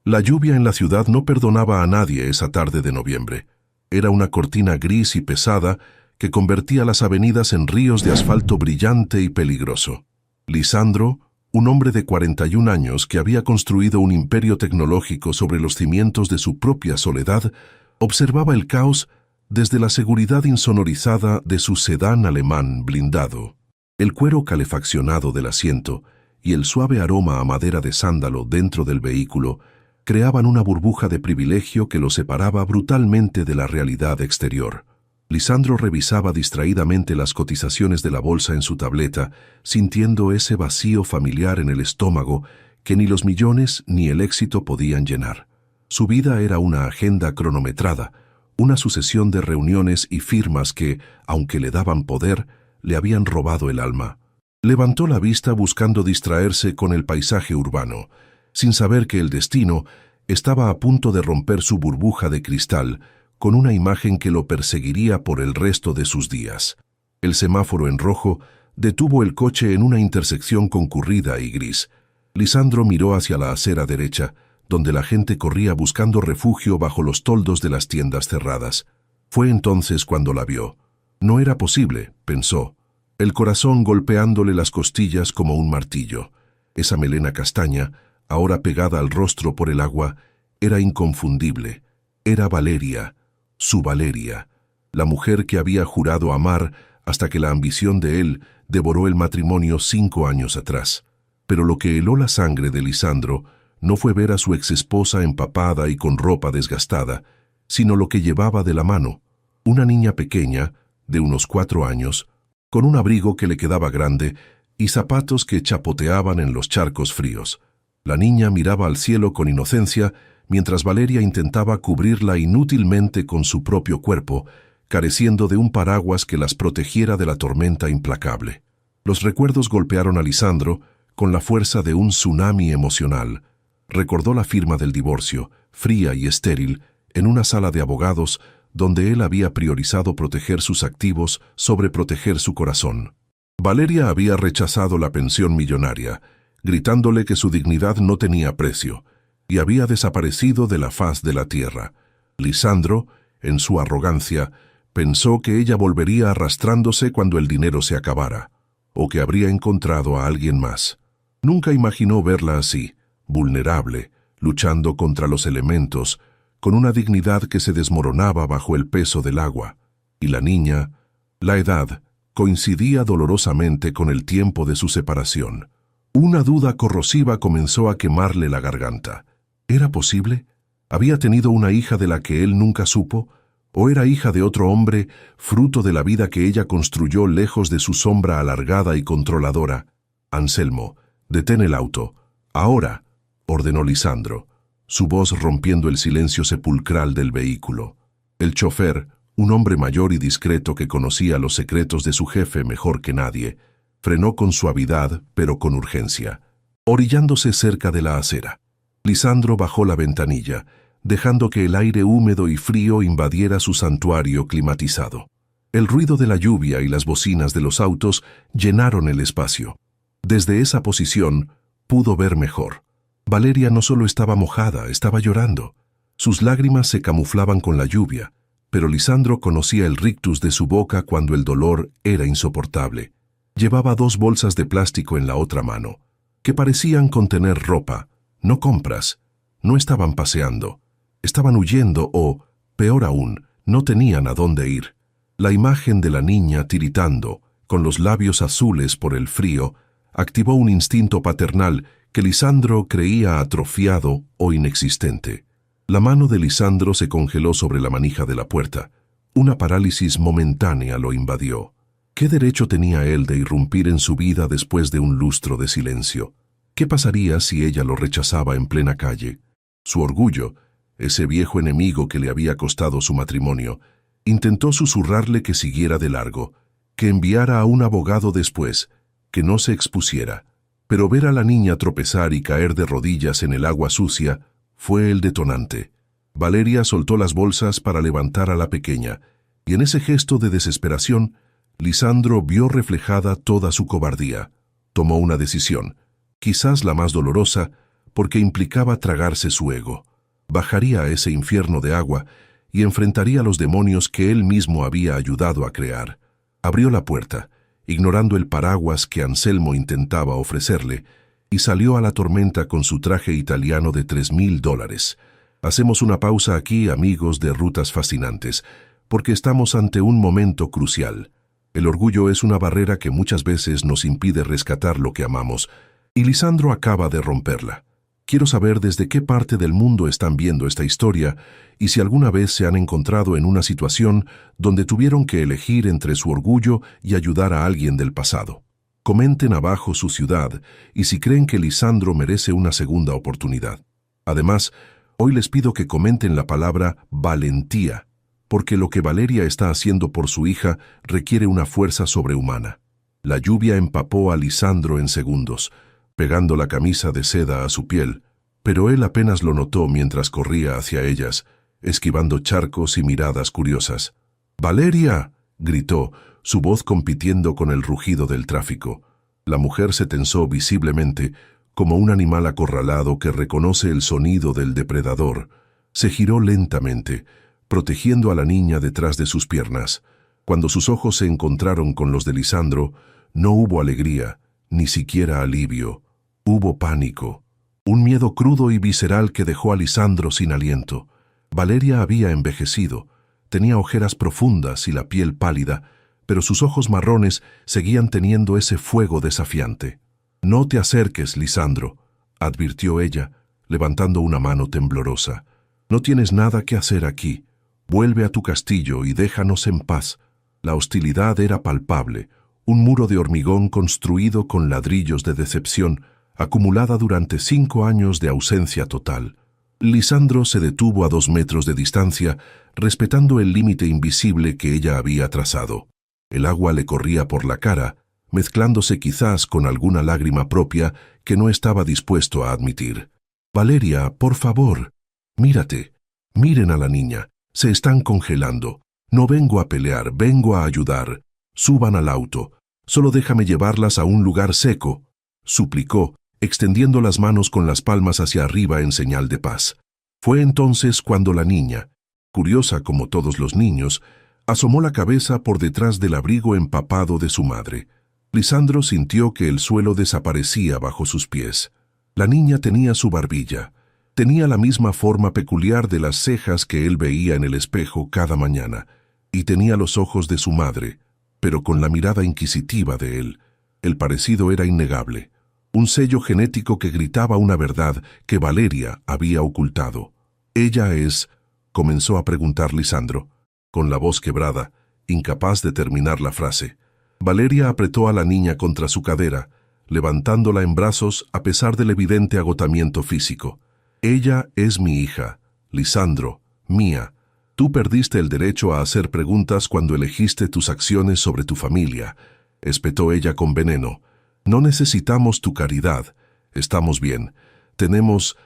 La lluvia en la ciudad no perdonaba a nadie esa tarde de noviembre. Era una cortina gris y pesada que convertía las avenidas en ríos de asfalto brillante y peligroso. Lisandro, un hombre de 41 años que había construido un imperio tecnológico sobre los cimientos de su propia soledad, observaba el caos desde la seguridad insonorizada de su sedán alemán blindado. El cuero calefaccionado del asiento y el suave aroma a madera de sándalo dentro del vehículo creaban una burbuja de privilegio que lo separaba brutalmente de la realidad exterior. Lisandro revisaba distraídamente las cotizaciones de la bolsa en su tableta, sintiendo ese vacío familiar en el estómago que ni los millones ni el éxito podían llenar. Su vida era una agenda cronometrada, una sucesión de reuniones y firmas que, aunque le daban poder, le habían robado el alma. Levantó la vista buscando distraerse con el paisaje urbano, sin saber que el destino estaba a punto de romper su burbuja de cristal con una imagen que lo perseguiría por el resto de sus días. El semáforo en rojo detuvo el coche en una intersección concurrida y gris. Lisandro miró hacia la acera derecha, donde la gente corría buscando refugio bajo los toldos de las tiendas cerradas. Fue entonces cuando la vio. No era posible, pensó, el corazón golpeándole las costillas como un martillo. Esa melena castaña, ahora pegada al rostro por el agua, era inconfundible. Era Valeria, su Valeria, la mujer que había jurado amar hasta que la ambición de él devoró el matrimonio 5 años atrás. Pero lo que heló la sangre de Lisandro no fue ver a su exesposa empapada y con ropa desgastada, sino lo que llevaba de la mano, una niña pequeña, de unos 4 años, con un abrigo que le quedaba grande y zapatos que chapoteaban en los charcos fríos. La niña miraba al cielo con inocencia, mientras Valeria intentaba cubrirla inútilmente con su propio cuerpo, careciendo de un paraguas que las protegiera de la tormenta implacable. Los recuerdos golpearon a Lisandro con la fuerza de un tsunami emocional. Recordó la firma del divorcio, fría y estéril, en una sala de abogados donde él había priorizado proteger sus activos sobre proteger su corazón. Valeria había rechazado la pensión millonaria, gritándole que su dignidad no tenía precio, y había desaparecido de la faz de la tierra. Lisandro, en su arrogancia, pensó que ella volvería arrastrándose cuando el dinero se acabara, o que habría encontrado a alguien más. Nunca imaginó verla así, vulnerable, luchando contra los elementos, con una dignidad que se desmoronaba bajo el peso del agua. Y la niña, la edad, coincidía dolorosamente con el tiempo de su separación. Una duda corrosiva comenzó a quemarle la garganta. ¿Era posible? ¿Había tenido una hija de la que él nunca supo? ¿O era hija de otro hombre, fruto de la vida que ella construyó lejos de su sombra alargada y controladora? Anselmo, detén el auto. Ahora, ordenó Lisandro, su voz rompiendo el silencio sepulcral del vehículo. El chofer, un hombre mayor y discreto que conocía los secretos de su jefe mejor que nadie, frenó con suavidad, pero con urgencia, orillándose cerca de la acera. Lisandro bajó la ventanilla, dejando que el aire húmedo y frío invadiera su santuario climatizado. El ruido de la lluvia y las bocinas de los autos llenaron el espacio. Desde esa posición pudo ver mejor. Valeria no solo estaba mojada, estaba llorando. Sus lágrimas se camuflaban con la lluvia, pero Lisandro conocía el rictus de su boca cuando el dolor era insoportable. Llevaba 2 bolsas de plástico en la otra mano, que parecían contener ropa, no compras. No estaban paseando, estaban huyendo o, peor aún, no tenían a dónde ir. La imagen de la niña tiritando, con los labios azules por el frío, activó un instinto paternal que Lisandro creía atrofiado o inexistente. La mano de Lisandro se congeló sobre la manija de la puerta. Una parálisis momentánea lo invadió. ¿Qué derecho tenía él de irrumpir en su vida después de un lustro de silencio? ¿Qué pasaría si ella lo rechazaba en plena calle? Su orgullo, ese viejo enemigo que le había costado su matrimonio, intentó susurrarle que siguiera de largo, que enviara a un abogado después, que no se expusiera. Pero ver a la niña tropezar y caer de rodillas en el agua sucia fue el detonante. Valeria soltó las bolsas para levantar a la pequeña, y en ese gesto de desesperación, Lisandro vio reflejada toda su cobardía. Tomó una decisión, quizás la más dolorosa, porque implicaba tragarse su ego. Bajaría a ese infierno de agua y enfrentaría a los demonios que él mismo había ayudado a crear. Abrió la puerta, ignorando el paraguas que Anselmo intentaba ofrecerle, y salió a la tormenta con su traje italiano de $3,000. Hacemos una pausa aquí, amigos de Rutas Fascinantes, porque estamos ante un momento crucial. El orgullo es una barrera que muchas veces nos impide rescatar lo que amamos, y Lisandro acaba de romperla. Quiero saber desde qué parte del mundo están viendo esta historia y si alguna vez se han encontrado en una situación donde tuvieron que elegir entre su orgullo y ayudar a alguien del pasado. Comenten abajo su ciudad y si creen que Lisandro merece una segunda oportunidad. Además, hoy les pido que comenten la palabra valentía, porque lo que Valeria está haciendo por su hija requiere una fuerza sobrehumana. La lluvia empapó a Lisandro en segundos, pegando la camisa de seda a su piel, pero él apenas lo notó mientras corría hacia ellas, esquivando charcos y miradas curiosas. «¡Valeria!», gritó, su voz compitiendo con el rugido del tráfico. La mujer se tensó visiblemente, como un animal acorralado que reconoce el sonido del depredador. Se giró lentamente, protegiendo a la niña detrás de sus piernas. Cuando sus ojos se encontraron con los de Lisandro, no hubo alegría, ni siquiera alivio. Hubo pánico, un miedo crudo y visceral que dejó a Lisandro sin aliento. Valeria había envejecido, tenía ojeras profundas y la piel pálida, pero sus ojos marrones seguían teniendo ese fuego desafiante. «No te acerques, Lisandro», advirtió ella, levantando una mano temblorosa. «No tienes nada que hacer aquí. Vuelve a tu castillo y déjanos en paz». La hostilidad era palpable, un muro de hormigón construido con ladrillos de decepción, acumulada durante 5 años de ausencia total. Lisandro se detuvo a 2 metros de distancia, respetando el límite invisible que ella había trazado. El agua le corría por la cara, mezclándose quizás con alguna lágrima propia que no estaba dispuesto a admitir. «Valeria, por favor, mírate. Miren a la niña. Se están congelando. No vengo a pelear, vengo a ayudar. Suban al auto. Solo déjame llevarlas a un lugar seco», suplicó, extendiendo las manos con las palmas hacia arriba en señal de paz. Fue entonces cuando la niña, curiosa como todos los niños, asomó la cabeza por detrás del abrigo empapado de su madre. Lisandro sintió que el suelo desaparecía bajo sus pies. La niña tenía su barbilla. Tenía la misma forma peculiar de las cejas que él veía en el espejo cada mañana, y tenía los ojos de su madre, pero con la mirada inquisitiva de él. El parecido era innegable, un sello genético que gritaba una verdad que Valeria había ocultado. «Ella es», comenzó a preguntar Lisandro, con la voz quebrada, incapaz de terminar la frase. Valeria apretó a la niña contra su cadera, levantándola en brazos a pesar del evidente agotamiento físico. «Ella es mi hija, Lisandro, mía. Tú perdiste el derecho a hacer preguntas cuando elegiste tus acciones sobre tu familia», espetó ella con veneno. «No necesitamos tu caridad. Estamos bien. Tenemos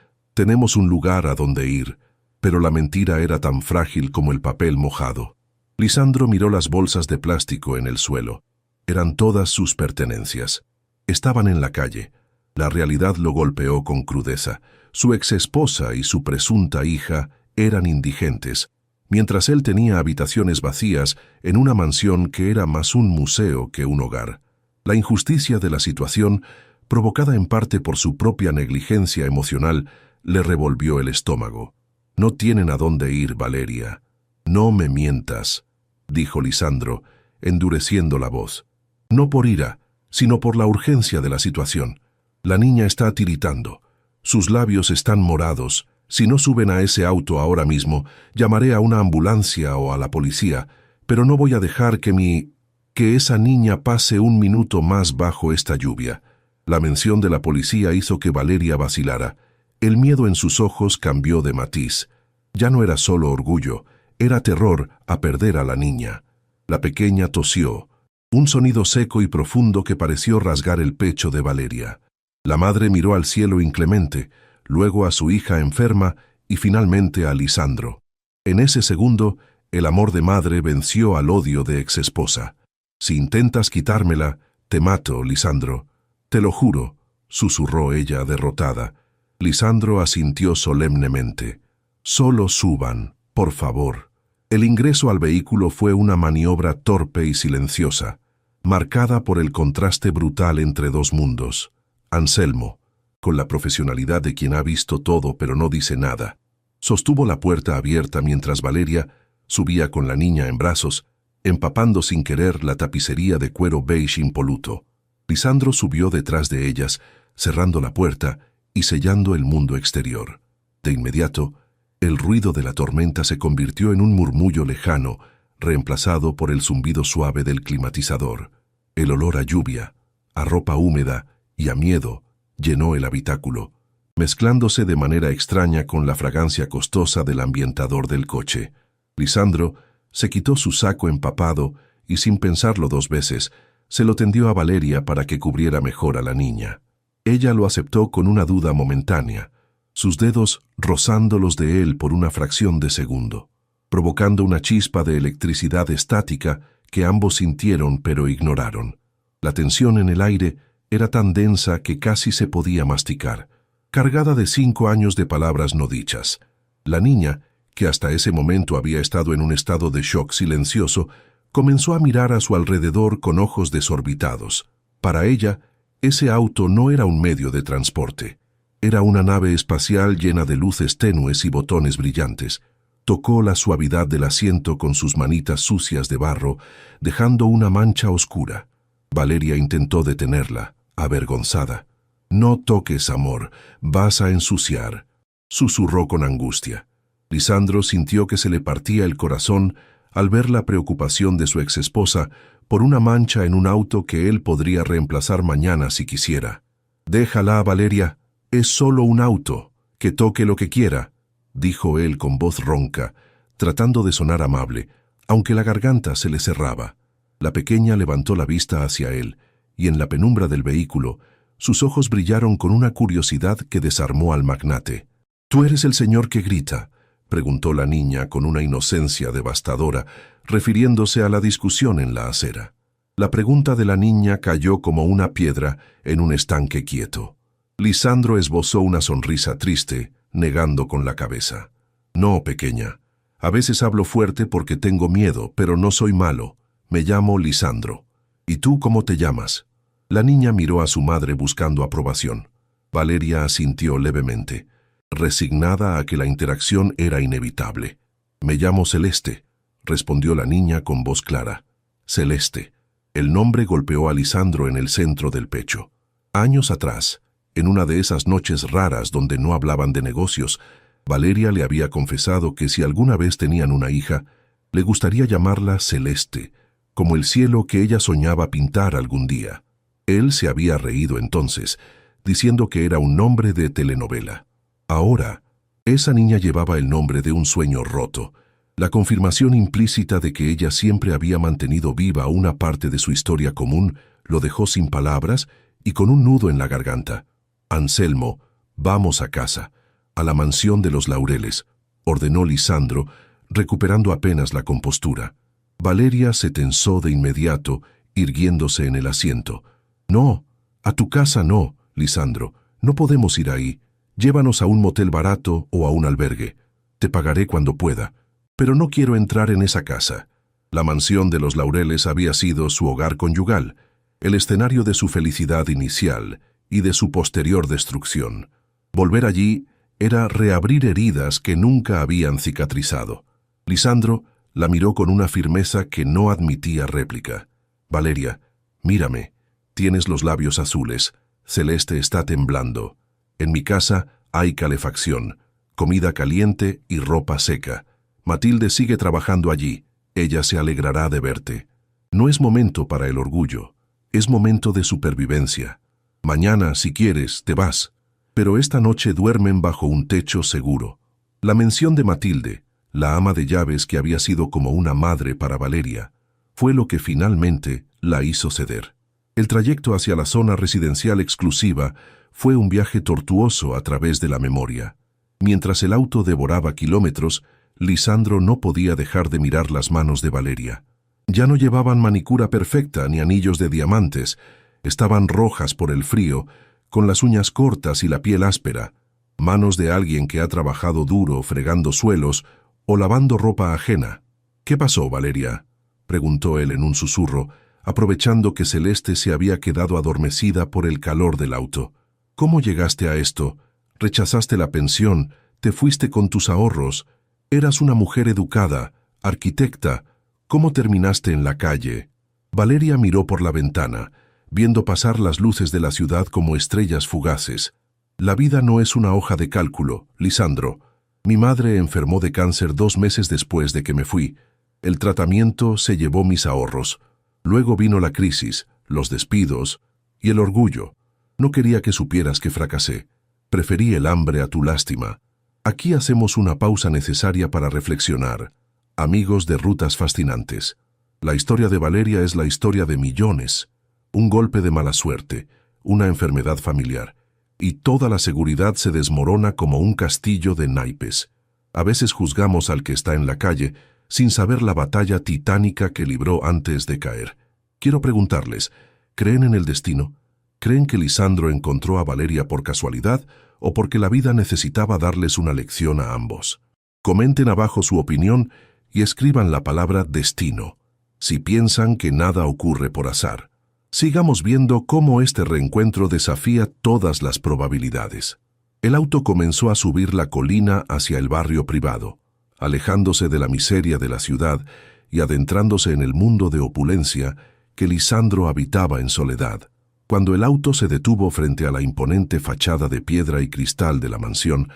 un lugar a donde ir». Pero la mentira era tan frágil como el papel mojado. Lisandro miró las bolsas de plástico en el suelo. Eran todas sus pertenencias. Estaban en la calle. La realidad lo golpeó con crudeza. Su exesposa y su presunta hija eran indigentes, mientras él tenía habitaciones vacías en una mansión que era más un museo que un hogar. La injusticia de la situación, provocada en parte por su propia negligencia emocional, le revolvió el estómago. «No tienen a dónde ir, Valeria. No me mientas», dijo Lisandro, endureciendo la voz. No por ira, sino por la urgencia de la situación. La niña está tiritando. Sus labios están morados. Si no suben a ese auto ahora mismo, llamaré a una ambulancia o a la policía, pero no voy a dejar que esa niña pase un minuto más bajo esta lluvia. La mención de la policía hizo que Valeria vacilara. El miedo en sus ojos cambió de matiz. Ya no era solo orgullo, era terror a perder a la niña. La pequeña tosió, un sonido seco y profundo que pareció rasgar el pecho de Valeria. La madre miró al cielo inclemente, luego a su hija enferma y finalmente a Lisandro. En ese segundo, el amor de madre venció al odio de exesposa. «Si intentas quitármela, te mato, Lisandro. Te lo juro», susurró ella derrotada. Lisandro asintió solemnemente. «Solo suban, por favor». El ingreso al vehículo fue una maniobra torpe y silenciosa, marcada por el contraste brutal entre dos mundos. Anselmo, con la profesionalidad de quien ha visto todo pero no dice nada, sostuvo la puerta abierta mientras Valeria subía con la niña en brazos, empapando sin querer la tapicería de cuero beige impoluto. Lisandro subió detrás de ellas, cerrando la puerta y sellando el mundo exterior. De inmediato, el ruido de la tormenta se convirtió en un murmullo lejano, reemplazado por el zumbido suave del climatizador. El olor a lluvia, a ropa húmeda y a miedo llenó el habitáculo, mezclándose de manera extraña con la fragancia costosa del ambientador del coche. Lisandro se quitó su saco empapado y, sin pensarlo dos veces, se lo tendió a Valeria para que cubriera mejor a la niña. Ella lo aceptó con una duda momentánea, sus dedos rozando los de él por una fracción de segundo, provocando una chispa de electricidad estática que ambos sintieron pero ignoraron. La tensión en el aire era tan densa que casi se podía masticar, cargada de 5 años de palabras no dichas. La niña, que hasta ese momento había estado en un estado de shock silencioso, comenzó a mirar a su alrededor con ojos desorbitados. Para ella, ese auto no era un medio de transporte. Era una nave espacial llena de luces tenues y botones brillantes. Tocó la suavidad del asiento con sus manitas sucias de barro, dejando una mancha oscura. Valeria intentó detenerla, avergonzada. «No toques, amor, vas a ensuciar», susurró con angustia. Lisandro sintió que se le partía el corazón al ver la preocupación de su exesposa por una mancha en un auto que él podría reemplazar mañana si quisiera. «Déjala, Valeria, es solo un auto, que toque lo que quiera», dijo él con voz ronca, tratando de sonar amable, aunque la garganta se le cerraba. La pequeña levantó la vista hacia él, y en la penumbra del vehículo, sus ojos brillaron con una curiosidad que desarmó al magnate. «¿Tú eres el señor que grita?», preguntó la niña con una inocencia devastadora, refiriéndose a la discusión en la acera. La pregunta de la niña cayó como una piedra en un estanque quieto. Lisandro esbozó una sonrisa triste, negando con la cabeza. «No, pequeña. A veces hablo fuerte porque tengo miedo, pero no soy malo. Me llamo Lisandro. ¿Y tú cómo te llamas?». La niña miró a su madre buscando aprobación. Valeria asintió levemente, resignada a que la interacción era inevitable. «Me llamo Celeste», respondió la niña con voz clara. «Celeste». El nombre golpeó a Lisandro en el centro del pecho. Años atrás, en una de esas noches raras donde no hablaban de negocios, Valeria le había confesado que si alguna vez tenían una hija, le gustaría llamarla Celeste, como el cielo que ella soñaba pintar algún día. Él se había reído entonces, diciendo que era un nombre de telenovela. Ahora, esa niña llevaba el nombre de un sueño roto, la confirmación implícita de que ella siempre había mantenido viva una parte de su historia común lo dejó sin palabras y con un nudo en la garganta. «Anselmo, vamos a casa, a la mansión de los Laureles», ordenó Lisandro, recuperando apenas la compostura. Valeria se tensó de inmediato, irguiéndose en el asiento. «No, a tu casa no, Lisandro, no podemos ir ahí. Llévanos a un motel barato o a un albergue. Te pagaré cuando pueda, pero no quiero entrar en esa casa». La mansión de los Laureles había sido su hogar conyugal, el escenario de su felicidad inicial y de su posterior destrucción. Volver allí era reabrir heridas que nunca habían cicatrizado. Lisandro la miró con una firmeza que no admitía réplica. «Valeria, mírame. Tienes los labios azules. Celeste está temblando. En mi casa hay calefacción, comida caliente y ropa seca. Matilde sigue trabajando allí. Ella se alegrará de verte. No es momento para el orgullo. Es momento de supervivencia. Mañana, si quieres, te vas. Pero esta noche duermen bajo un techo seguro». La mención de Matilde, la ama de llaves que había sido como una madre para Valeria, fue lo que finalmente la hizo ceder. El trayecto hacia la zona residencial exclusiva fue un viaje tortuoso a través de la memoria. Mientras el auto devoraba kilómetros, Lisandro no podía dejar de mirar las manos de Valeria. Ya no llevaban manicura perfecta ni anillos de diamantes, estaban rojas por el frío, con las uñas cortas y la piel áspera. manos de alguien que ha trabajado duro fregando suelos o lavando ropa ajena. «¿Qué pasó, Valeria?», preguntó él en un susurro, aprovechando que Celeste se había quedado adormecida por el calor del auto. «¿Cómo llegaste a esto? Rechazaste la pensión, te fuiste con tus ahorros. Eras una mujer educada, arquitecta. ¿Cómo terminaste en la calle?». Valeria miró por la ventana, viendo pasar las luces de la ciudad como estrellas fugaces. «La vida no es una hoja de cálculo, Lisandro. Mi madre enfermó de cáncer 2 meses después de que me fui. El tratamiento se llevó mis ahorros. Luego vino la crisis, los despidos y el orgullo. No quería que supieras que fracasé. Preferí el hambre a tu lástima. Aquí hacemos una pausa necesaria para reflexionar. Amigos de rutas fascinantes. La historia de Valeria es la historia de millones. Un golpe de mala suerte, una enfermedad familiar, y toda la seguridad se desmorona como un castillo de naipes. A veces juzgamos al que está en la calle sin saber la batalla titánica que libró antes de caer. Quiero preguntarles, ¿creen en el destino? ¿Creen que Lisandro encontró a Valeria por casualidad o porque la vida necesitaba darles una lección a ambos? Comenten abajo su opinión y escriban la palabra destino, si piensan que nada ocurre por azar. Sigamos viendo cómo este reencuentro desafía todas las probabilidades. El auto comenzó a subir la colina hacia el barrio privado, alejándose de la miseria de la ciudad y adentrándose en el mundo de opulencia que Lisandro habitaba en soledad. Cuando el auto se detuvo frente a la imponente fachada de piedra y cristal de la mansión,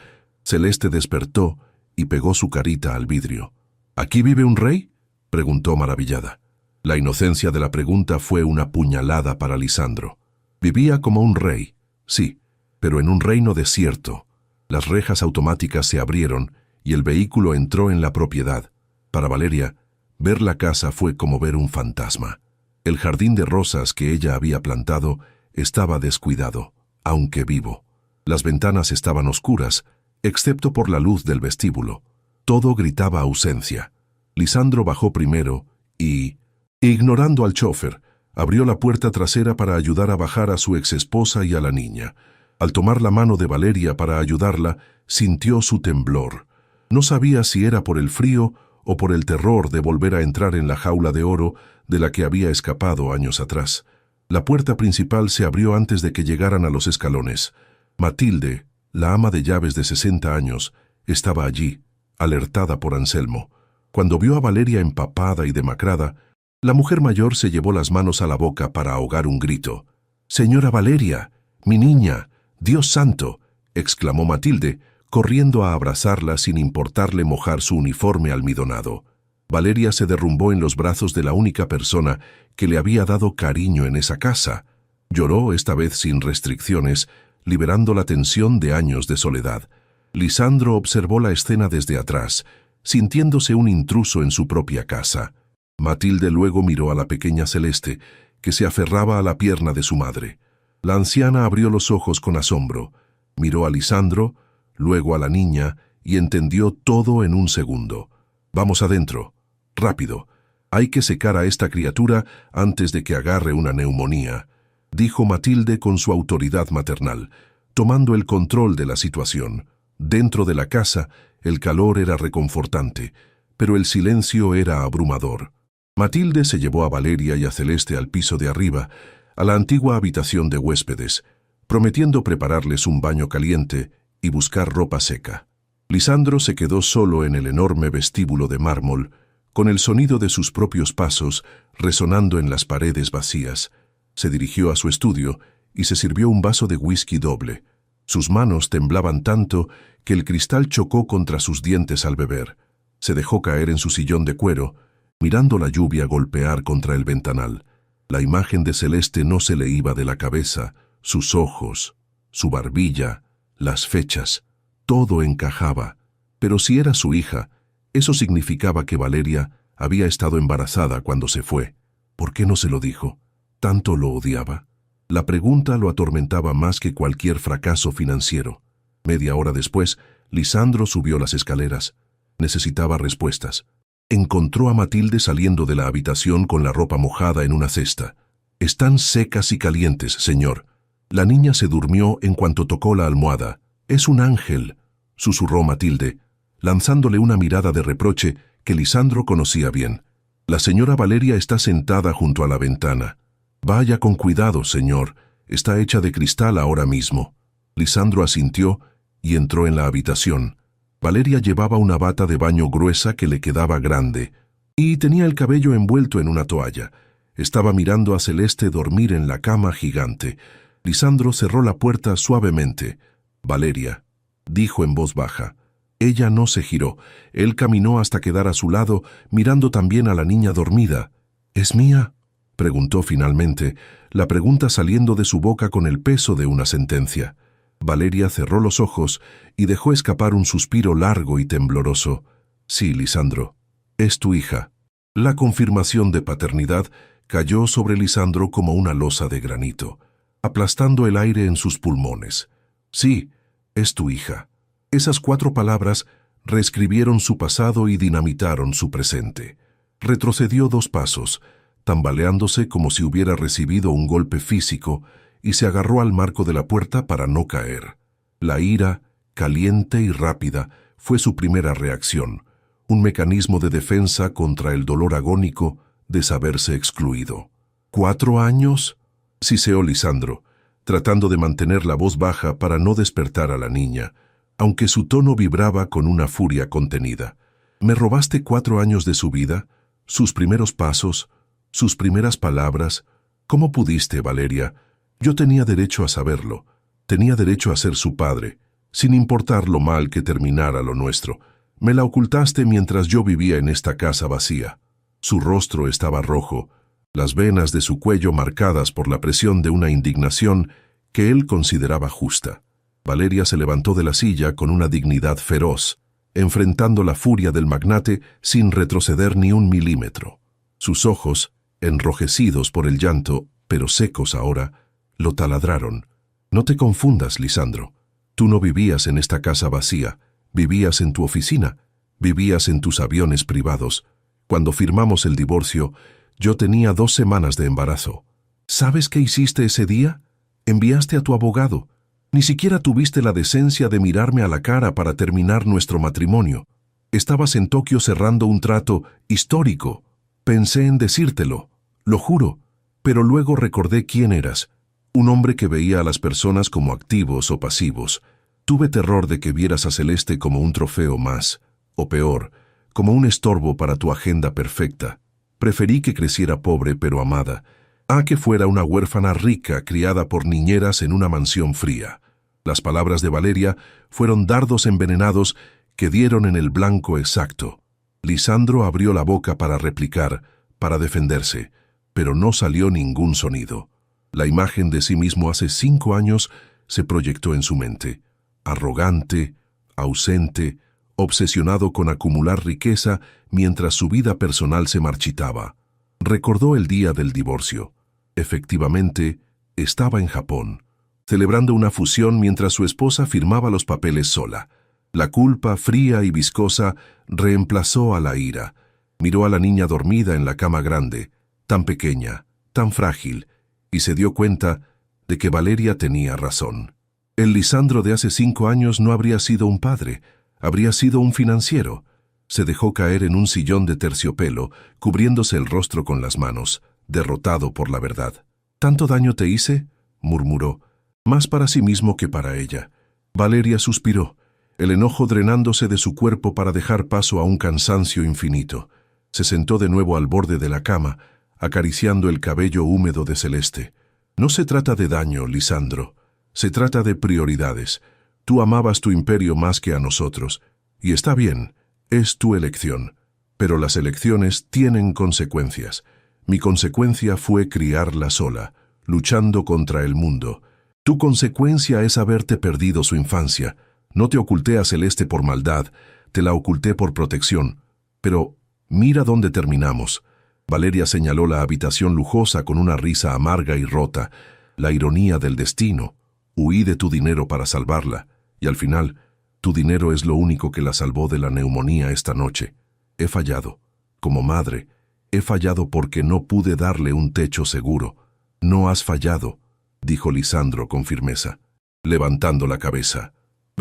Celeste despertó y pegó su carita al vidrio. «¿Aquí vive un rey?», preguntó maravillada. La inocencia de la pregunta fue una puñalada para Lisandro. Vivía como un rey, sí, pero en un reino desierto. Las rejas automáticas se abrieron y el vehículo entró en la propiedad. Para Valeria, ver la casa fue como ver un fantasma. El jardín de rosas que ella había plantado estaba descuidado, aunque vivo. Las ventanas estaban oscuras, excepto por la luz del vestíbulo. Todo gritaba ausencia. Lisandro bajó primero y, ignorando al chófer, abrió la puerta trasera para ayudar a bajar a su exesposa y a la niña. Al tomar la mano de Valeria para ayudarla, sintió su temblor. No sabía si era por el frío o por el terror de volver a entrar en la jaula de oro de la que había escapado años atrás. La puerta principal se abrió antes de que llegaran a los escalones. Matilde, la ama de llaves de 60 años, estaba allí, alertada por Anselmo. Cuando vio a Valeria empapada y demacrada, la mujer mayor se llevó las manos a la boca para ahogar un grito. «Señora Valeria, mi niña, Dios santo», exclamó Matilde, corriendo a abrazarla sin importarle mojar su uniforme almidonado. Valeria se derrumbó en los brazos de la única persona que le había dado cariño en esa casa. Lloró, esta vez sin restricciones, liberando la tensión de años de soledad. Lisandro observó la escena desde atrás, sintiéndose un intruso en su propia casa. Matilde luego miró a la pequeña Celeste, que se aferraba a la pierna de su madre. La anciana abrió los ojos con asombro, miró a Lisandro, luego a la niña, y entendió todo en un segundo. «Vamos adentro. Rápido. Hay que secar a esta criatura antes de que agarre una neumonía», dijo Matilde con su autoridad maternal, tomando el control de la situación. Dentro de la casa, el calor era reconfortante, pero el silencio era abrumador. Matilde se llevó a Valeria y a Celeste al piso de arriba, a la antigua habitación de huéspedes, prometiendo prepararles un baño caliente y buscar ropa seca. Lisandro se quedó solo en el enorme vestíbulo de mármol, con el sonido de sus propios pasos resonando en las paredes vacías. Se dirigió a su estudio y se sirvió un vaso de whisky doble. Sus manos temblaban tanto que el cristal chocó contra sus dientes al beber. Se dejó caer en su sillón de cuero, mirando la lluvia golpear contra el ventanal. La imagen de Celeste no se le iba de la cabeza, sus ojos, su barbilla, las fechas, todo encajaba. Pero si era su hija, eso significaba que Valeria había estado embarazada cuando se fue. ¿Por qué no se lo dijo? ¿Tanto lo odiaba? La pregunta lo atormentaba más que cualquier fracaso financiero. Media hora después, Lisandro subió las escaleras. Necesitaba respuestas. Encontró a Matilde saliendo de la habitación con la ropa mojada en una cesta. «Están secas y calientes, señor». La niña se durmió en cuanto tocó la almohada. Es un ángel, susurró Matilde, lanzándole una mirada de reproche que Lisandro conocía bien. La señora Valeria está sentada junto a la ventana. Vaya con cuidado, señor. Está hecha de cristal ahora mismo. Lisandro asintió y entró en la habitación. Valeria llevaba una bata de baño gruesa que le quedaba grande y tenía el cabello envuelto en una toalla. Estaba mirando a Celeste dormir en la cama gigante. Lisandro cerró la puerta suavemente. Valeria, dijo en voz baja. Ella no se giró. Él caminó hasta quedar a su lado, mirando también a la niña dormida. ¿Es mía?, preguntó finalmente, la pregunta saliendo de su boca con el peso de una sentencia. Valeria cerró los ojos y dejó escapar un suspiro largo y tembloroso. Sí, Lisandro, es tu hija. La confirmación de paternidad cayó sobre Lisandro como una losa de granito, aplastando el aire en sus pulmones. Sí, es tu hija. Esas 4 palabras reescribieron su pasado y dinamitaron su presente. Retrocedió 2 pasos, tambaleándose como si hubiera recibido un golpe físico, y se agarró al marco de la puerta para no caer. La ira, caliente y rápida, fue su primera reacción, un mecanismo de defensa contra el dolor agónico de saberse excluido. ¿4 años? Siseó Lisandro, tratando de mantener la voz baja para no despertar a la niña, aunque su tono vibraba con una furia contenida. ¿Me robaste 4 años de su vida? ¿Sus primeros pasos? ¿Sus primeras palabras? ¿Cómo pudiste, Valeria? Yo tenía derecho a saberlo. Tenía derecho a ser su padre, sin importar lo mal que terminara lo nuestro. Me la ocultaste mientras yo vivía en esta casa vacía. Su rostro estaba rojo, las venas de su cuello marcadas por la presión de una indignación que él consideraba justa. Valeria se levantó de la silla con una dignidad feroz, enfrentando la furia del magnate sin retroceder ni un milímetro. Sus ojos, enrojecidos por el llanto, pero secos ahora, lo taladraron. No te confundas, Lisandro. Tú no vivías en esta casa vacía, vivías en tu oficina, vivías en tus aviones privados. Cuando firmamos el divorcio, yo tenía 2 semanas de embarazo. ¿Sabes qué hiciste ese día? Enviaste a tu abogado. Ni siquiera tuviste la decencia de mirarme a la cara para terminar nuestro matrimonio. Estabas en Tokio cerrando un trato histórico. Pensé en decírtelo, lo juro, pero luego recordé quién eras. Un hombre que veía a las personas como activos o pasivos. Tuve terror de que vieras a Celeste como un trofeo más, o peor, como un estorbo para tu agenda perfecta. Preferí que creciera pobre pero amada, a que fuera una huérfana rica criada por niñeras en una mansión fría. Las palabras de Valeria fueron dardos envenenados que dieron en el blanco exacto. Lisandro abrió la boca para replicar, para defenderse, pero no salió ningún sonido. La imagen de sí mismo hace 5 años se proyectó en su mente. Arrogante, ausente, obsesionado con acumular riqueza mientras su vida personal se marchitaba. Recordó el día del divorcio. Efectivamente, estaba en Japón, celebrando una fusión mientras su esposa firmaba los papeles sola. La culpa, fría y viscosa, reemplazó a la ira. Miró a la niña dormida en la cama grande, tan pequeña, tan frágil, y se dio cuenta de que Valeria tenía razón. El Lisandro de hace 5 años no habría sido un padre, habría sido un financiero. Se dejó caer en un sillón de terciopelo, cubriéndose el rostro con las manos, derrotado por la verdad. «¿Tanto daño te hice?», murmuró, más para sí mismo que para ella. Valeria suspiró, el enojo drenándose de su cuerpo para dejar paso a un cansancio infinito. Se sentó de nuevo al borde de la cama, acariciando el cabello húmedo de Celeste. «No se trata de daño, Lisandro. Se trata de prioridades. Tú amabas tu imperio más que a nosotros. Y está bien, es tu elección. Pero las elecciones tienen consecuencias. Mi consecuencia fue criarla sola, luchando contra el mundo. Tu consecuencia es haberte perdido su infancia. No te oculté a Celeste por maldad, te la oculté por protección. Pero mira dónde terminamos». Valeria señaló la habitación lujosa con una risa amarga y rota. La ironía del destino. Huí de tu dinero para salvarla, y al final, tu dinero es lo único que la salvó de la neumonía esta noche. He fallado. Como madre, he fallado porque no pude darle un techo seguro. No has fallado, dijo Lisandro con firmeza, levantando la cabeza.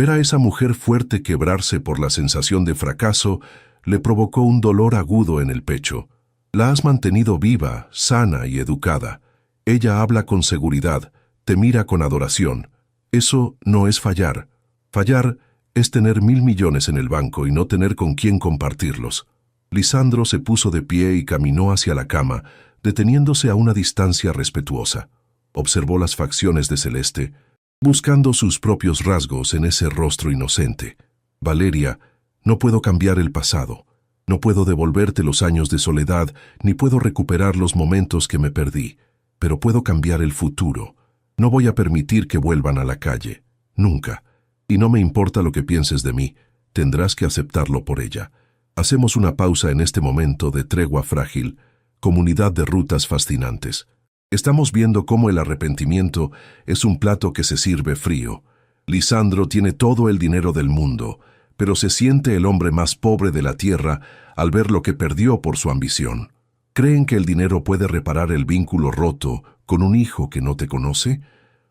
Ver a esa mujer fuerte quebrarse por la sensación de fracaso le provocó un dolor agudo en el pecho. La has mantenido viva, sana y educada. Ella habla con seguridad, te mira con adoración. Eso no es fallar. Fallar es tener 1.000 millones en el banco y no tener con quién compartirlos. Lisandro se puso de pie y caminó hacia la cama, deteniéndose a una distancia respetuosa. Observó las facciones de Celeste, buscando sus propios rasgos en ese rostro inocente. Valeria, no puedo cambiar el pasado. No puedo devolverte los años de soledad, ni puedo recuperar los momentos que me perdí. Pero puedo cambiar el futuro. No voy a permitir que vuelvan a la calle. Nunca. Y no me importa lo que pienses de mí. Tendrás que aceptarlo por ella. Hacemos una pausa en este momento de tregua frágil, comunidad de rutas fascinantes. Estamos viendo cómo el arrepentimiento es un plato que se sirve frío. Lisandro tiene todo el dinero del mundo, pero se siente el hombre más pobre de la tierra al ver lo que perdió por su ambición. ¿Creen que el dinero puede reparar el vínculo roto con un hijo que no te conoce?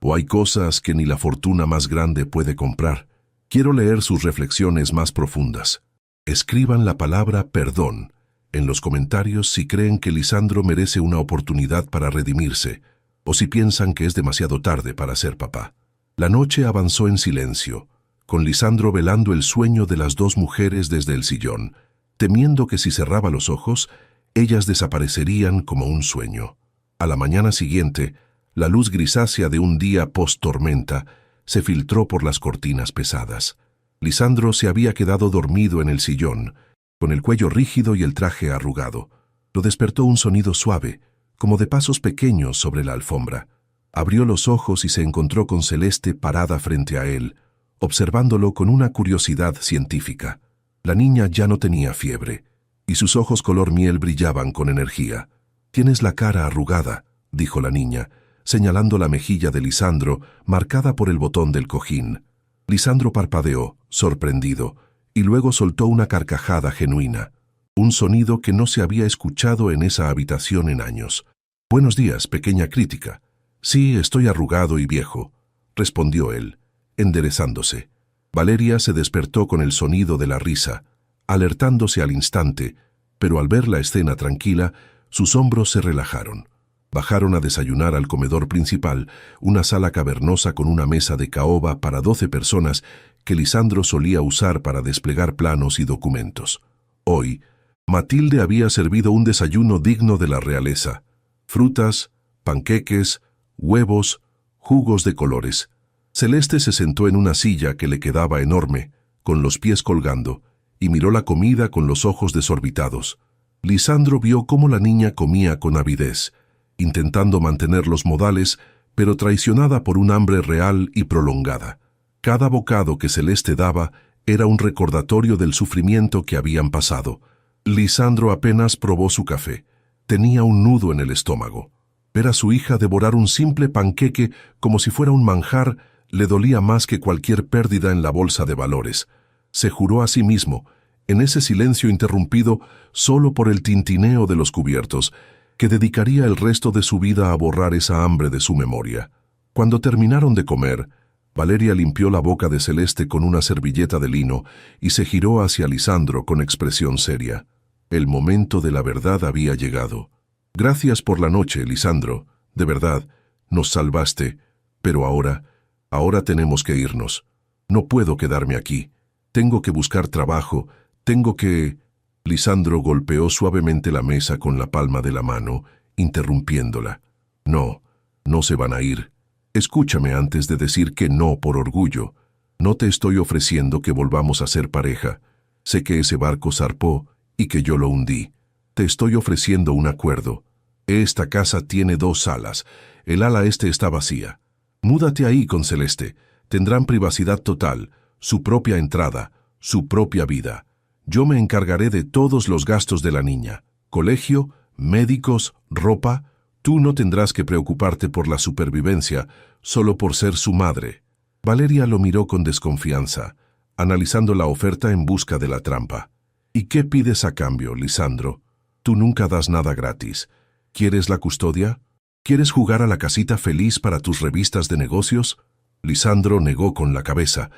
¿O hay cosas que ni la fortuna más grande puede comprar? Quiero leer sus reflexiones más profundas. Escriban la palabra perdón en los comentarios si creen que Lisandro merece una oportunidad para redimirse, o si piensan que es demasiado tarde para ser papá. La noche avanzó en silencio, con Lisandro velando el sueño de las dos mujeres desde el sillón, temiendo que si cerraba los ojos, ellas desaparecerían como un sueño. A la mañana siguiente, la luz grisácea de un día post-tormenta se filtró por las cortinas pesadas. Lisandro se había quedado dormido en el sillón, con el cuello rígido y el traje arrugado. Lo despertó un sonido suave, como de pasos pequeños sobre la alfombra. Abrió los ojos y se encontró con Celeste parada frente a él, observándolo con una curiosidad científica. La niña ya no tenía fiebre, y sus ojos color miel brillaban con energía. «Tienes la cara arrugada», dijo la niña, señalando la mejilla de Lisandro, marcada por el botón del cojín. Lisandro parpadeó, sorprendido, y luego soltó una carcajada genuina, un sonido que no se había escuchado en esa habitación en años. «Buenos días, pequeña crítica». «Sí, estoy arrugado y viejo», respondió él, enderezándose. Valeria se despertó con el sonido de la risa, alertándose al instante, pero al ver la escena tranquila, sus hombros se relajaron. Bajaron a desayunar al comedor principal, una sala cavernosa con una mesa de caoba para 12 personas que Lisandro solía usar para desplegar planos y documentos. Hoy, Matilde había servido un desayuno digno de la realeza. Frutas, panqueques, huevos, jugos de colores. Celeste se sentó en una silla que le quedaba enorme, con los pies colgando, y miró la comida con los ojos desorbitados. Lisandro vio cómo la niña comía con avidez, intentando mantener los modales, pero traicionada por un hambre real y prolongada. Cada bocado que Celeste daba era un recordatorio del sufrimiento que habían pasado. Lisandro apenas probó su café. Tenía un nudo en el estómago. Ver a su hija devorar un simple panqueque como si fuera un manjar le dolía más que cualquier pérdida en la bolsa de valores. Se juró a sí mismo, en ese silencio interrumpido solo por el tintineo de los cubiertos, que dedicaría el resto de su vida a borrar esa hambre de su memoria. Cuando terminaron de comer, Valeria limpió la boca de Celeste con una servilleta de lino y se giró hacia Lisandro con expresión seria. El momento de la verdad había llegado. «Gracias por la noche, Lisandro. De verdad, nos salvaste. Pero ahora tenemos que irnos. No puedo quedarme aquí. Tengo que buscar trabajo. Tengo que...» Lisandro golpeó suavemente la mesa con la palma de la mano, interrumpiéndola. «No, no se van a ir. Escúchame antes de decir que no por orgullo. No te estoy ofreciendo que volvamos a ser pareja. Sé que ese barco zarpó y que yo lo hundí. Te estoy ofreciendo un acuerdo. Esta casa tiene 2 salas. El ala este está vacía. Múdate ahí con Celeste. Tendrán privacidad total, su propia entrada, su propia vida. Yo me encargaré de todos los gastos de la niña. Colegio, médicos, ropa. Tú no tendrás que preocuparte por la supervivencia, solo por ser su madre». Valeria lo miró con desconfianza, analizando la oferta en busca de la trampa. «¿Y qué pides a cambio, Lisandro? Tú nunca das nada gratis. ¿Quieres la custodia? ¿Quieres jugar a la casita feliz para tus revistas de negocios?» Lisandro negó con la cabeza,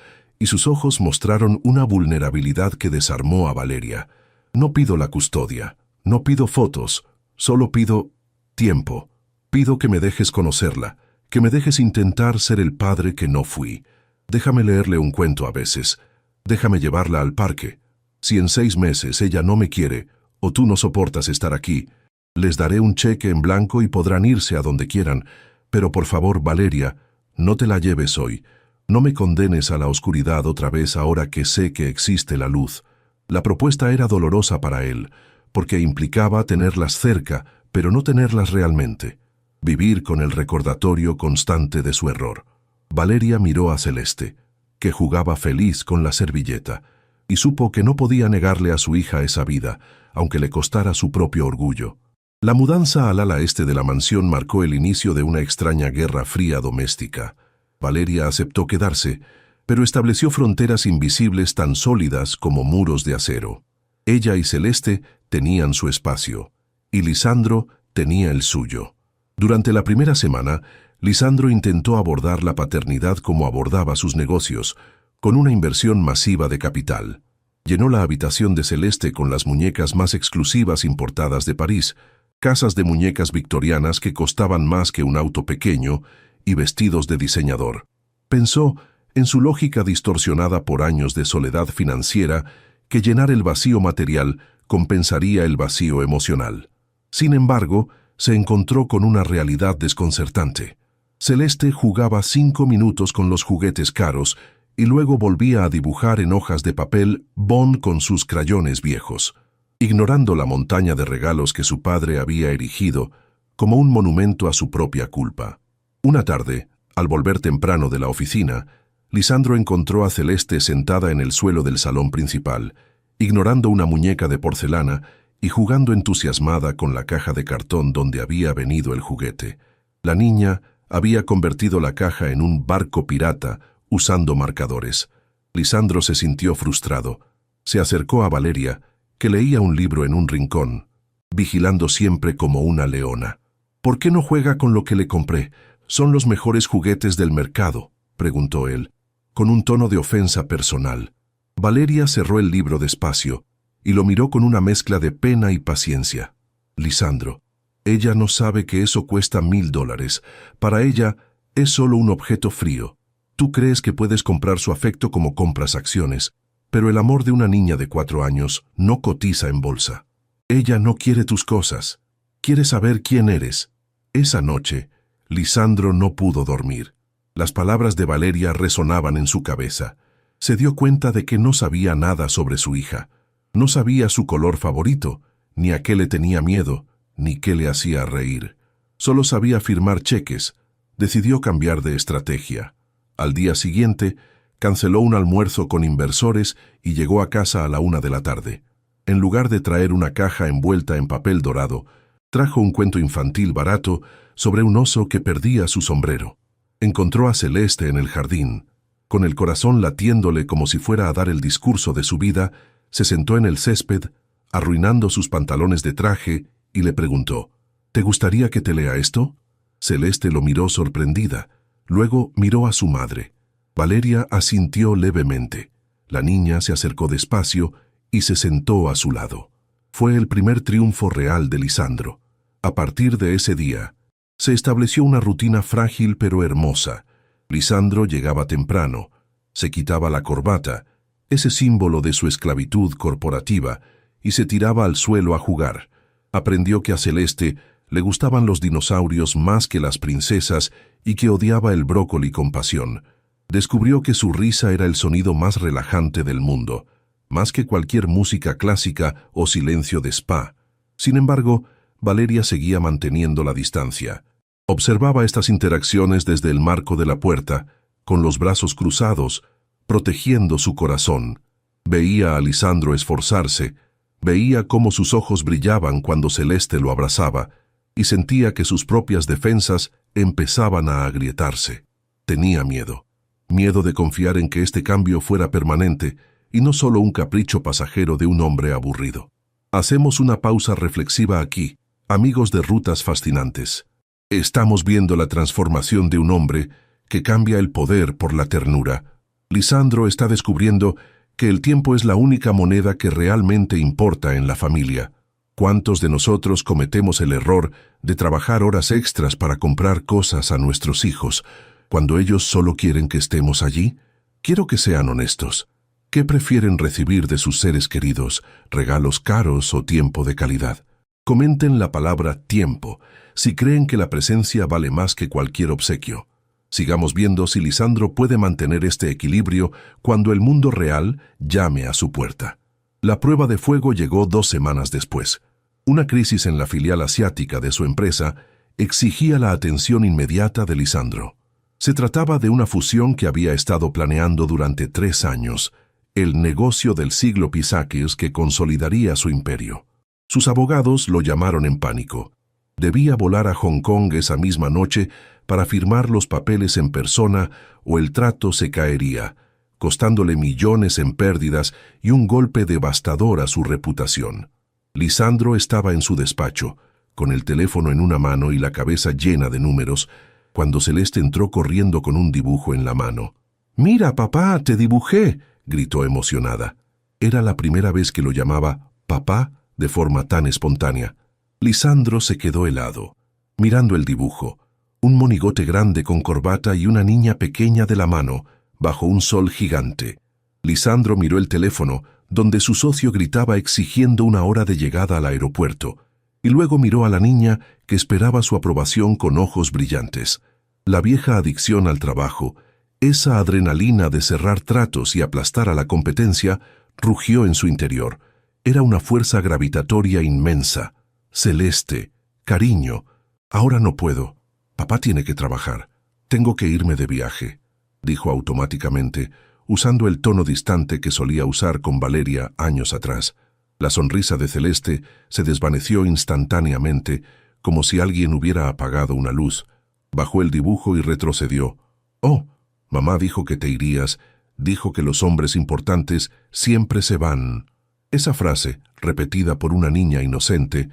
y sus ojos mostraron una vulnerabilidad que desarmó a Valeria. No pido la custodia, no pido fotos, solo pido tiempo. Pido que me dejes conocerla, que me dejes intentar ser el padre que no fui. Déjame leerle un cuento a veces, déjame llevarla al parque. Si en 6 meses ella no me quiere, o tú no soportas estar aquí, les daré un cheque en blanco y podrán irse a donde quieran. Pero por favor, Valeria, no te la lleves hoy. No me condenes a la oscuridad otra vez ahora que sé que existe la luz. La propuesta era dolorosa para él, porque implicaba tenerlas cerca, pero no tenerlas realmente. Vivir con el recordatorio constante de su error. Valeria miró a Celeste, que jugaba feliz con la servilleta, y supo que no podía negarle a su hija esa vida, aunque le costara su propio orgullo. La mudanza al ala este de la mansión marcó el inicio de una extraña guerra fría doméstica. Valeria aceptó quedarse, pero estableció fronteras invisibles tan sólidas como muros de acero. Ella y Celeste tenían su espacio, y Lisandro tenía el suyo. Durante la primera semana, Lisandro intentó abordar la paternidad como abordaba sus negocios, con una inversión masiva de capital. Llenó la habitación de Celeste con las muñecas más exclusivas importadas de París, casas de muñecas victorianas que costaban más que un auto pequeño y vestidos de diseñador. Pensó, en su lógica distorsionada por años de soledad financiera, que llenar el vacío material compensaría el vacío emocional. Sin embargo, se encontró con una realidad desconcertante. Celeste jugaba 5 minutos con los juguetes caros y luego volvía a dibujar en hojas de papel Bond con sus crayones viejos, ignorando la montaña de regalos que su padre había erigido como un monumento a su propia culpa. Una tarde, al volver temprano de la oficina, Lisandro encontró a Celeste sentada en el suelo del salón principal, ignorando una muñeca de porcelana y jugando entusiasmada con la caja de cartón donde había venido el juguete. La niña había convertido la caja en un barco pirata usando marcadores. Lisandro se sintió frustrado. Se acercó a Valeria, que leía un libro en un rincón, vigilando siempre como una leona. «¿Por qué no juega con lo que le compré? Son los mejores juguetes del mercado», preguntó él, con un tono de ofensa personal. Valeria cerró el libro despacio y lo miró con una mezcla de pena y paciencia. «Lisandro, ella no sabe que eso cuesta $1000. Para ella es solo un objeto frío. Tú crees que puedes comprar su afecto como compras acciones, pero el amor de una niña de 4 años no cotiza en bolsa. Ella no quiere tus cosas, quiere saber quién eres». Esa noche, Lisandro no pudo dormir. Las palabras de Valeria resonaban en su cabeza. Se dio cuenta de que no sabía nada sobre su hija. No sabía su color favorito, ni a qué le tenía miedo, ni qué le hacía reír. Solo sabía firmar cheques. Decidió cambiar de estrategia. Al día siguiente, canceló un almuerzo con inversores y llegó a casa a la 1 de la tarde. En lugar de traer una caja envuelta en papel dorado, trajo un cuento infantil barato sobre un oso que perdía su sombrero. Encontró a Celeste en el jardín. Con el corazón latiéndole como si fuera a dar el discurso de su vida, se sentó en el césped, arruinando sus pantalones de traje, y le preguntó, «¿Te gustaría que te lea esto?». Celeste lo miró sorprendida. Luego miró a su madre. Valeria asintió levemente. La niña se acercó despacio y se sentó a su lado. Fue el primer triunfo real de Lisandro. A partir de ese día, se estableció una rutina frágil pero hermosa. Lisandro llegaba temprano, se quitaba la corbata, ese símbolo de su esclavitud corporativa, y se tiraba al suelo a jugar. Aprendió que a Celeste le gustaban los dinosaurios más que las princesas y que odiaba el brócoli con pasión. Descubrió que su risa era el sonido más relajante del mundo, más que cualquier música clásica o silencio de spa. Sin embargo, Valeria seguía manteniendo la distancia. Observaba estas interacciones desde el marco de la puerta, con los brazos cruzados, protegiendo su corazón. Veía a Lisandro esforzarse, veía cómo sus ojos brillaban cuando Celeste lo abrazaba, y sentía que sus propias defensas empezaban a agrietarse. Tenía miedo. Miedo de confiar en que este cambio fuera permanente y no solo un capricho pasajero de un hombre aburrido. Hacemos una pausa reflexiva aquí, amigos de Rutas Fascinantes. Estamos viendo la transformación de un hombre que cambia el poder por la ternura. Lisandro está descubriendo que el tiempo es la única moneda que realmente importa en la familia. ¿Cuántos de nosotros cometemos el error de trabajar horas extras para comprar cosas a nuestros hijos, cuando ellos solo quieren que estemos allí? Quiero que sean honestos. ¿Qué prefieren recibir de sus seres queridos, regalos caros o tiempo de calidad? Comenten la palabra tiempo, si creen que la presencia vale más que cualquier obsequio. Sigamos viendo si Lisandro puede mantener este equilibrio cuando el mundo real llame a su puerta. La prueba de fuego llegó 2 semanas después. Una crisis en la filial asiática de su empresa exigía la atención inmediata de Lisandro. Se trataba de una fusión que había estado planeando durante 3 años, el negocio del siglo Pisakis que consolidaría su imperio. Sus abogados lo llamaron en pánico. Debía volar a Hong Kong esa misma noche para firmar los papeles en persona o el trato se caería, costándole millones en pérdidas y un golpe devastador a su reputación. Lisandro estaba en su despacho, con el teléfono en una mano y la cabeza llena de números, cuando Celeste entró corriendo con un dibujo en la mano. «¡Mira, papá, te dibujé!», gritó emocionada. Era la primera vez que lo llamaba papá de forma tan espontánea. Lisandro se quedó helado, mirando el dibujo. Un monigote grande con corbata y una niña pequeña de la mano, bajo un sol gigante. Lisandro miró el teléfono, donde su socio gritaba exigiendo una hora de llegada al aeropuerto, y luego miró a la niña que esperaba su aprobación con ojos brillantes. La vieja adicción al trabajo, esa adrenalina de cerrar tratos y aplastar a la competencia, rugió en su interior. Era una fuerza gravitatoria inmensa. Celeste, cariño, ahora no puedo. Papá tiene que trabajar. Tengo que irme de viaje, dijo automáticamente, usando el tono distante que solía usar con Valeria años atrás. La sonrisa de Celeste se desvaneció instantáneamente, como si alguien hubiera apagado una luz. Bajó el dibujo y retrocedió. «Oh, mamá dijo que te irías, dijo que los hombres importantes siempre se van». Esa frase, repetida por una niña inocente,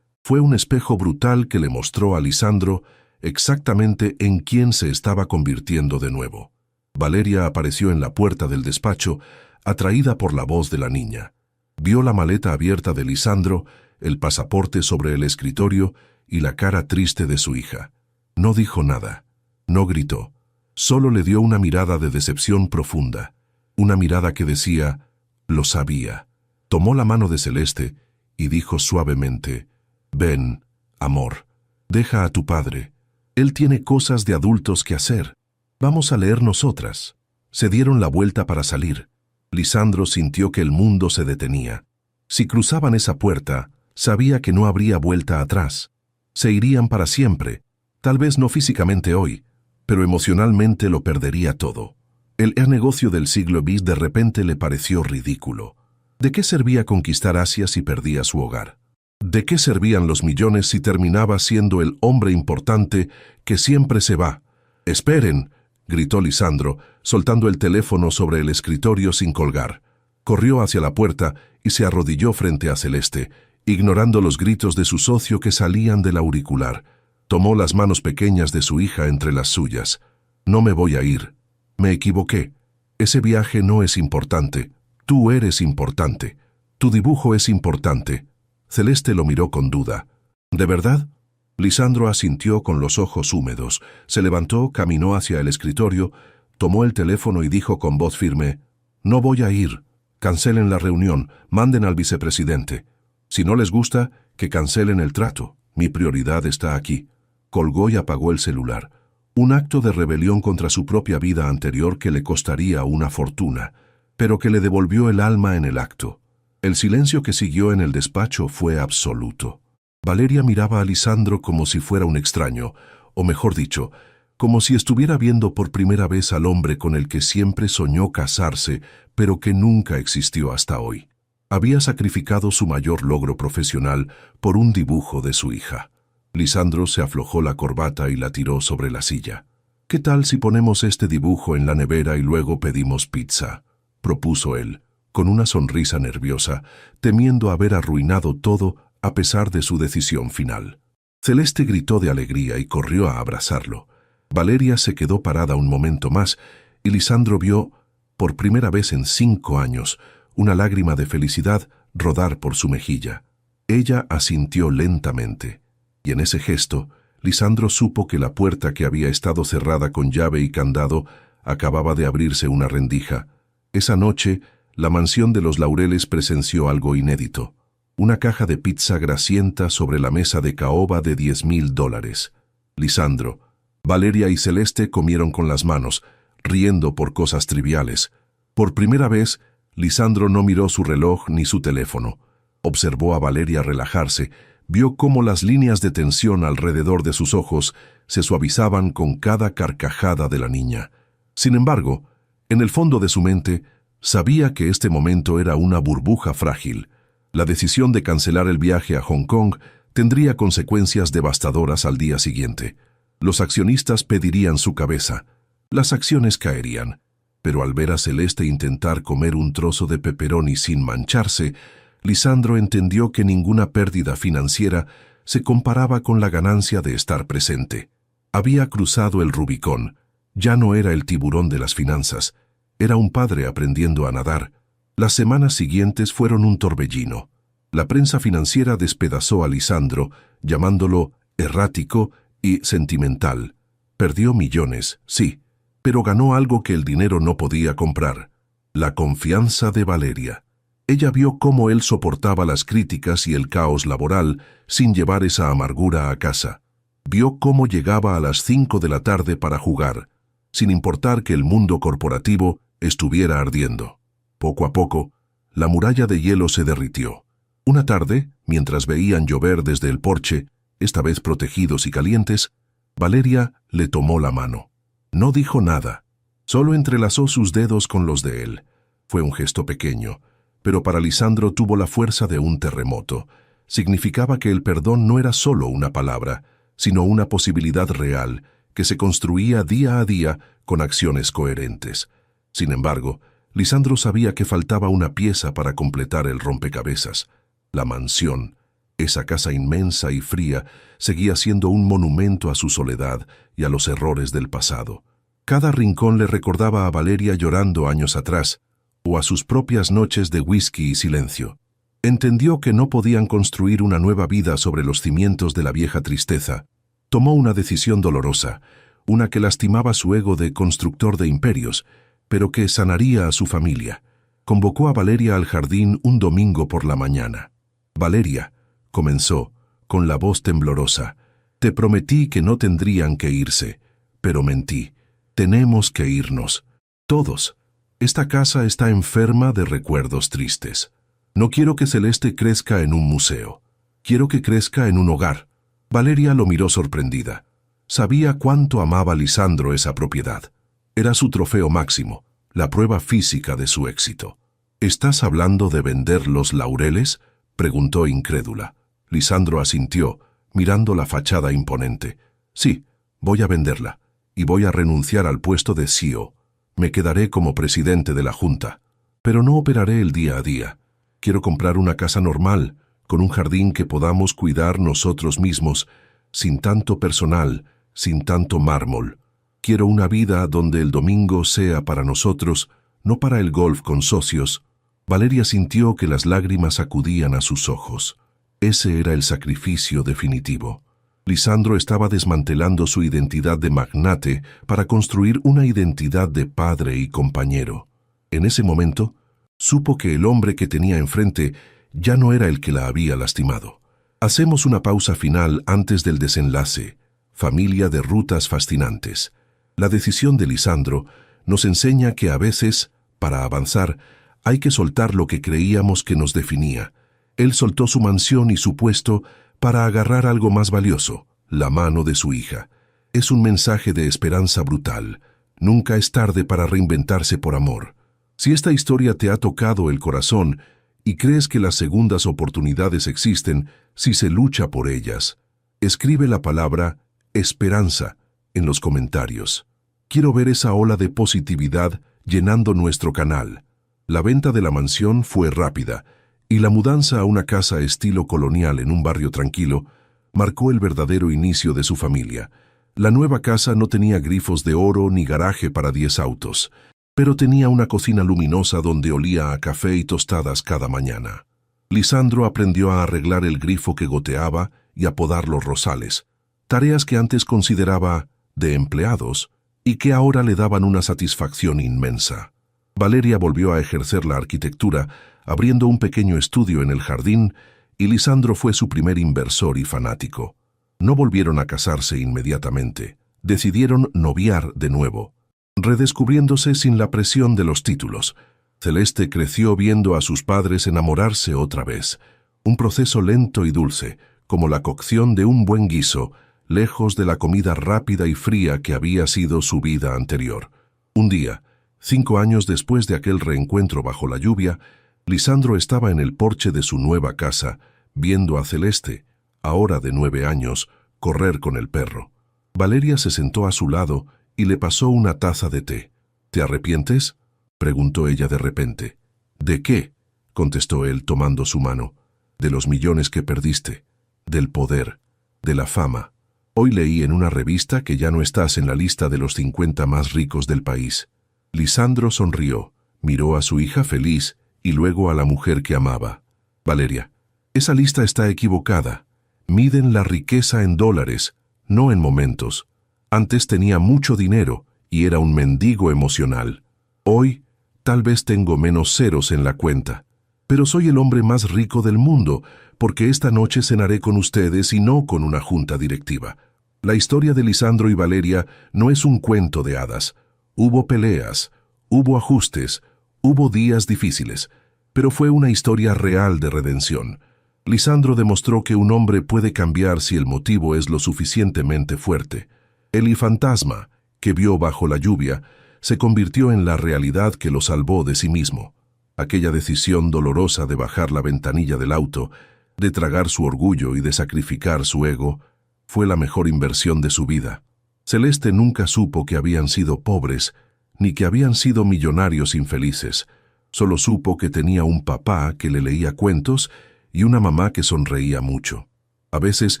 fue un espejo brutal que le mostró a Lisandro exactamente en quién se estaba convirtiendo de nuevo. Valeria apareció en la puerta del despacho, atraída por la voz de la niña. Vio la maleta abierta de Lisandro, el pasaporte sobre el escritorio y la cara triste de su hija. No dijo nada, no gritó, solo le dio una mirada de decepción profunda, una mirada que decía, lo sabía. Tomó la mano de Celeste y dijo suavemente, «Ven, amor, deja a tu padre. Él tiene cosas de adultos que hacer. Vamos a leer nosotras». Se dieron la vuelta para salir. Lisandro sintió que el mundo se detenía. Si cruzaban esa puerta, sabía que no habría vuelta atrás. Se irían para siempre, tal vez no físicamente hoy, pero emocionalmente lo perdería todo. El negocio del siglo bis de repente le pareció ridículo. ¿De qué servía conquistar Asia si perdía su hogar? ¿De qué servían los millones si terminaba siendo el hombre importante que siempre se va? «¡Esperen!», gritó Lisandro, soltando el teléfono sobre el escritorio sin colgar. Corrió hacia la puerta y se arrodilló frente a Celeste, ignorando los gritos de su socio que salían del auricular. Tomó las manos pequeñas de su hija entre las suyas. «No me voy a ir. Me equivoqué. Ese viaje no es importante. Tú eres importante. Tu dibujo es importante». Celeste lo miró con duda. «¿De verdad?». Lisandro asintió con los ojos húmedos. Se levantó, caminó hacia el escritorio, tomó el teléfono y dijo con voz firme, «No voy a ir. Cancelen la reunión. Manden al vicepresidente. Si no les gusta, que cancelen el trato. Mi prioridad está aquí». Colgó y apagó el celular. Un acto de rebelión contra su propia vida anterior que le costaría una fortuna, pero que le devolvió el alma en el acto. El silencio que siguió en el despacho fue absoluto. Valeria miraba a Lisandro como si fuera un extraño, o mejor dicho, como si estuviera viendo por primera vez al hombre con el que siempre soñó casarse, pero que nunca existió hasta hoy. Había sacrificado su mayor logro profesional por un dibujo de su hija. Lisandro se aflojó la corbata y la tiró sobre la silla. «¿Qué tal si ponemos este dibujo en la nevera y luego pedimos pizza?», propuso él, con una sonrisa nerviosa, temiendo haber arruinado todo a pesar de su decisión final. Celeste gritó de alegría y corrió a abrazarlo. Valeria se quedó parada un momento más y Lisandro vio Por primera vez en 5 años, una lágrima de felicidad rodar por su mejilla. Ella asintió lentamente, y en ese gesto, Lisandro supo que la puerta que había estado cerrada con llave y candado acababa de abrirse una rendija. Esa noche, la mansión de los Laureles presenció algo inédito. Una caja de pizza grasienta sobre la mesa de caoba de $10,000. Lisandro, Valeria y Celeste comieron con las manos, riendo por cosas triviales. Por primera vez, Lisandro no miró su reloj ni su teléfono. Observó a Valeria relajarse, vio cómo las líneas de tensión alrededor de sus ojos se suavizaban con cada carcajada de la niña. Sin embargo, en el fondo de su mente, sabía que este momento era una burbuja frágil. La decisión de cancelar el viaje a Hong Kong tendría consecuencias devastadoras al día siguiente. Los accionistas pedirían su cabeza. Las acciones caerían. Pero al ver a Celeste intentar comer un trozo de pepperoni sin mancharse, Lisandro entendió que ninguna pérdida financiera se comparaba con la ganancia de estar presente. Había cruzado el Rubicón. Ya no era el tiburón de las finanzas. Era un padre aprendiendo a nadar. Las semanas siguientes fueron un torbellino. La prensa financiera despedazó a Lisandro, llamándolo errático y sentimental. Perdió millones, sí, pero ganó algo que el dinero no podía comprar: la confianza de Valeria. Ella vio cómo él soportaba las críticas y el caos laboral sin llevar esa amargura a casa. Vio cómo llegaba a las 5 de la tarde para jugar, sin importar que el mundo corporativo estuviera ardiendo. Poco a poco, la muralla de hielo se derritió. Una tarde, mientras veían llover desde el porche, esta vez protegidos y calientes, Valeria le tomó la mano. No dijo nada, solo entrelazó sus dedos con los de él. Fue un gesto pequeño, pero para Lisandro tuvo la fuerza de un terremoto. Significaba que el perdón no era solo una palabra, sino una posibilidad real que se construía día a día con acciones coherentes. Sin embargo, Lisandro sabía que faltaba una pieza para completar el rompecabezas: la mansión. Esa casa inmensa y fría seguía siendo un monumento a su soledad y a los errores del pasado. Cada rincón le recordaba a Valeria llorando años atrás, o a sus propias noches de whisky y silencio. Entendió que no podían construir una nueva vida sobre los cimientos de la vieja tristeza. Tomó una decisión dolorosa, una que lastimaba su ego de constructor de imperios, pero que sanaría a su familia. Convocó a Valeria al jardín un domingo por la mañana. «Valeria», comenzó, con la voz temblorosa, «te prometí que no tendrían que irse, pero mentí. Tenemos que irnos. Todos. Esta casa está enferma de recuerdos tristes. No quiero que Celeste crezca en un museo. Quiero que crezca en un hogar». Valeria lo miró sorprendida. Sabía cuánto amaba Lisandro esa propiedad. Era su trofeo máximo, la prueba física de su éxito. «¿Estás hablando de vender los Laureles?», preguntó incrédula. Lisandro asintió, mirando la fachada imponente. «Sí, voy a venderla, y voy a renunciar al puesto de CEO. Me quedaré como presidente de la junta, pero no operaré el día a día. Quiero comprar una casa normal, con un jardín que podamos cuidar nosotros mismos, sin tanto personal, sin tanto mármol. Quiero una vida donde el domingo sea para nosotros, no para el golf con socios». Valeria sintió que las lágrimas acudían a sus ojos. Ese era el sacrificio definitivo. Lisandro estaba desmantelando su identidad de magnate para construir una identidad de padre y compañero. En ese momento, supo que el hombre que tenía enfrente ya no era el que la había lastimado. Hacemos una pausa final antes del desenlace. Familia de rutas fascinantes. La decisión de Lisandro nos enseña que a veces, para avanzar, hay que soltar lo que creíamos que nos definía. Él soltó su mansión y su puesto para agarrar algo más valioso: la mano de su hija. Es un mensaje de esperanza brutal. Nunca es tarde para reinventarse por amor. Si esta historia te ha tocado el corazón y crees que las segundas oportunidades existen si se lucha por ellas, escribe la palabra esperanza en los comentarios. Quiero ver esa ola de positividad llenando nuestro canal. La venta de la mansión fue rápida, y la mudanza a una casa estilo colonial en un barrio tranquilo marcó el verdadero inicio de su familia. La nueva casa no tenía grifos de oro ni garaje para 10 autos. pero tenía una cocina luminosa donde olía a café y tostadas cada mañana. Lisandro aprendió a arreglar el grifo que goteaba y a podar los rosales, tareas que antes consideraba de empleados y que ahora le daban una satisfacción inmensa. Valeria volvió a ejercer la arquitectura, abriendo un pequeño estudio en el jardín, y Lisandro fue su primer inversor y fanático. No volvieron a casarse inmediatamente. Decidieron noviar de nuevo, redescubriéndose sin la presión de los títulos. Celeste creció viendo a sus padres enamorarse otra vez, un proceso lento y dulce, como la cocción de un buen guiso, lejos de la comida rápida y fría que había sido su vida anterior. Un día, 5 años después de aquel reencuentro bajo la lluvia, Lisandro estaba en el porche de su nueva casa, viendo a Celeste, ahora de 9 años, correr con el perro. Valeria se sentó a su lado y le pasó una taza de té. ¿Te arrepientes?, preguntó ella de repente. ¿De qué?, contestó él tomando su mano. De los millones que perdiste, del poder, de la fama. Hoy leí en una revista que ya no estás en la lista de los 50 más ricos del país. Lisandro sonrió, miró a su hija feliz y luego a la mujer que amaba. Valeria, esa lista está equivocada. Miden la riqueza en dólares, no en momentos. Antes tenía mucho dinero y era un mendigo emocional. Hoy, tal vez tengo menos ceros en la cuenta. Pero soy el hombre más rico del mundo, porque esta noche cenaré con ustedes y no con una junta directiva. La historia de Lisandro y Valeria no es un cuento de hadas. Hubo peleas, hubo ajustes, hubo días difíciles, pero fue una historia real de redención. Lisandro demostró que un hombre puede cambiar si el motivo es lo suficientemente fuerte. El fantasma, que vio bajo la lluvia, se convirtió en la realidad que lo salvó de sí mismo. Aquella decisión dolorosa de bajar la ventanilla del auto, de tragar su orgullo y de sacrificar su ego, fue la mejor inversión de su vida. Celeste nunca supo que habían sido pobres, ni que habían sido millonarios infelices. Solo supo que tenía un papá que le leía cuentos y una mamá que sonreía mucho. A veces,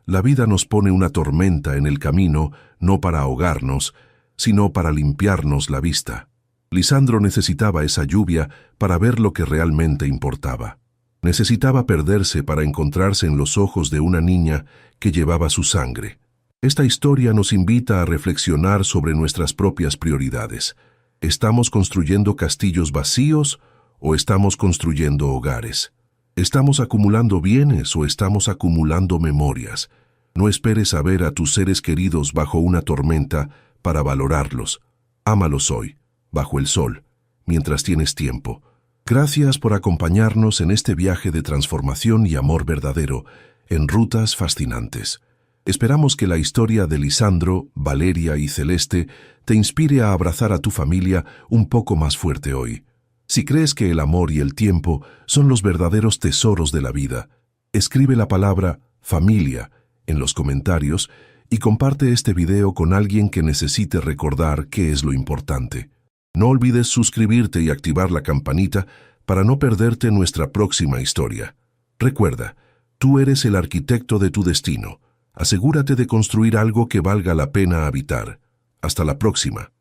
la vida nos pone una tormenta en el camino, no para ahogarnos, sino para limpiarnos la vista. Lisandro necesitaba esa lluvia para ver lo que realmente importaba. Necesitaba perderse para encontrarse en los ojos de una niña que llevaba su sangre. Esta historia nos invita a reflexionar sobre nuestras propias prioridades. ¿Estamos construyendo castillos vacíos o estamos construyendo hogares? ¿Estamos acumulando bienes o estamos acumulando memorias? No esperes a ver a tus seres queridos bajo una tormenta para valorarlos. Ámalos hoy, bajo el sol, mientras tienes tiempo. Gracias por acompañarnos en este viaje de transformación y amor verdadero, en rutas fascinantes. Esperamos que la historia de Lisandro, Valeria y Celeste te inspire a abrazar a tu familia un poco más fuerte hoy. Si crees que el amor y el tiempo son los verdaderos tesoros de la vida, escribe la palabra familia en los comentarios y comparte este video con alguien que necesite recordar qué es lo importante. No olvides suscribirte y activar la campanita para no perderte nuestra próxima historia. Recuerda, tú eres el arquitecto de tu destino. Asegúrate de construir algo que valga la pena habitar. Hasta la próxima.